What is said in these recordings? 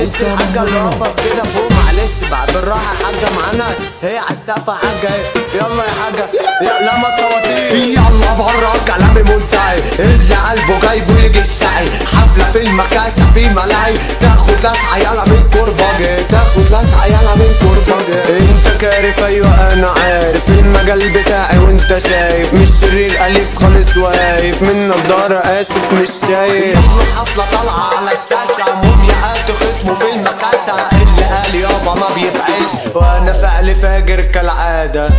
معلش الحاجة اللي واقفة كده فوق، معلش بقى بالراحة يا حاجة معانا، هي عالسقفة حاجة، يلا يا حاجة لا ما تصوتيش، يلا بره كلامي منتهي، اللي قلبه جايبه يجي الشقي، حفلة في المكاسة في ملاهي، تاخد لسعة يلا من كرباجي، تاخد لسعة يلا من كرباجي. انت كارف ايوه انا عارف المجال بتاعي وانت شايف، مش شرير اليف خالص واقف من نضارة اسف مش شايف. حفلة طالعة على الشاشة، مومياءات خصمه في المكاسة، اللي قال يابا ما بيفعلش وانا فعل فاجر كالعادة.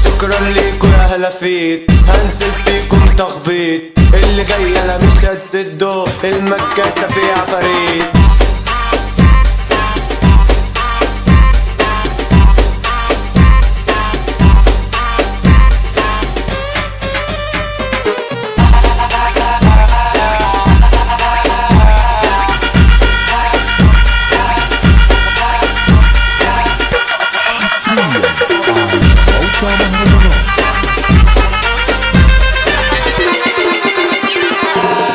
شكرا ليكوا يا هلافيت، هنزل فيكم تخبيط، اللي جاي انا مش هتسده، المكاسة فيها فريد.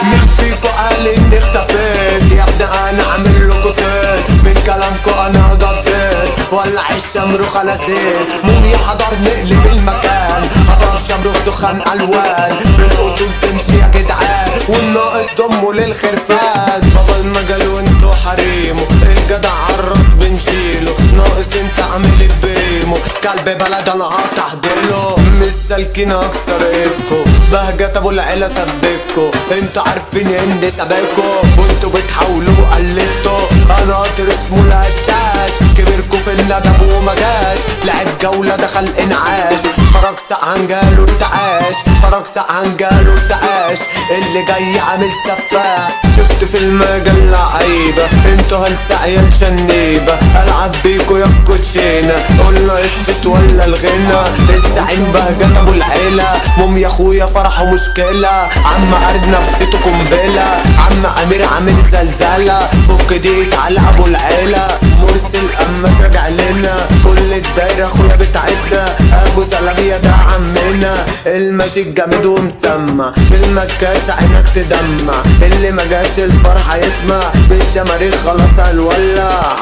مين فيكو قال اني اختفيت؟ يا ابني انا عامل لكو سيت، من كلامكو انا ضديت، ولع الشمروخ على زيت، موميا حضر نقلب المكان، حضر شمروخ دخان الوان، بالاصول تمشي يا جدعان، والناقص ضمه للخرفان، بابا المجال وانتو حريمه، الجدع عالراس بنشيله، ناقص انت عامل بيمو، كلب بلد انا هتحضيله، مش سالكين اكسر ايدكو، بهجة ابو العيلة سبكو، انتوا عارفين اني سابقكو، وانتوا بتحاولوا قلدتوا، انا قطر اسمه الهشاش، كبيركو في الندب ومجاش، لعب جولة دخل انعاش، خرج سقعان جاله ارتعاش، خرج سقعان جاله ارتعاش، اللي جاي عامل سفاح، شفت في المجال لعيبة، انتوا هالسعية شنيبة، العب بيكو يا الكوتشينة، قولنا الست ولا الغنى، الزعيم بهجة ابو العيلة، موميا اخويا فرحه مشكلة، عم قرد نفسيته قنبلة، عم امير عامل زلزلة، فك ديت على ابو العيلة، مرسل قماش راجع لنا، كل الدايرة اخويا بتاعتنا، ابو زلابية ده عمنا، الماشي الجامد ومسمع، في المكاسة عينك تدمع، اللي مجاش الفرحة يسمع، بالشماريخ خلاص هنولع.